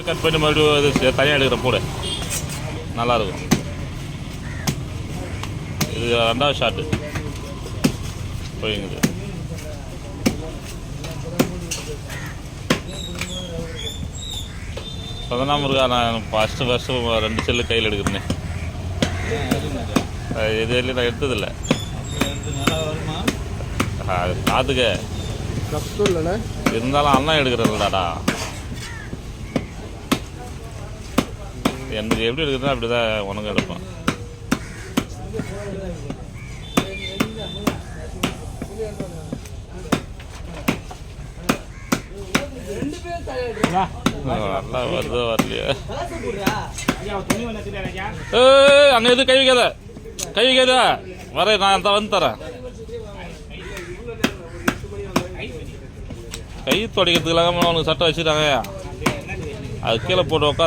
Cut பண்ணி மறுபடியும் இது தனியாக எடுக்கிறேன் போடு, நல்லாயிருக்கும். இது ரெண்டாவது ஷாட்டு போயிங்குது. பதினாம இருக்கா? நான் ஃபஸ்ட்டு 2 செல்லு கையில் எடுக்கிறேனே. இது வரையும் நான் எடுத்ததில்லை. காத்துக்க இருந்தாலும் அண்ணன் எடுக்கிறதில்லடாடா. எனக்கு எப்படி எடுக்கிறதோ அப்படி தான் உனக்கு எடுப்பேன். நல்லா வருதோ வரலையா? அங்கே எது கை வைக்காத வரேன், நான் தான் வந்து தரேன். கை துடைக்கிறதுக்கு இல்லாமல் அவனுக்கு சட்டை வச்சுட்டாங்க, அது கீழே போட்டு உட்காந்து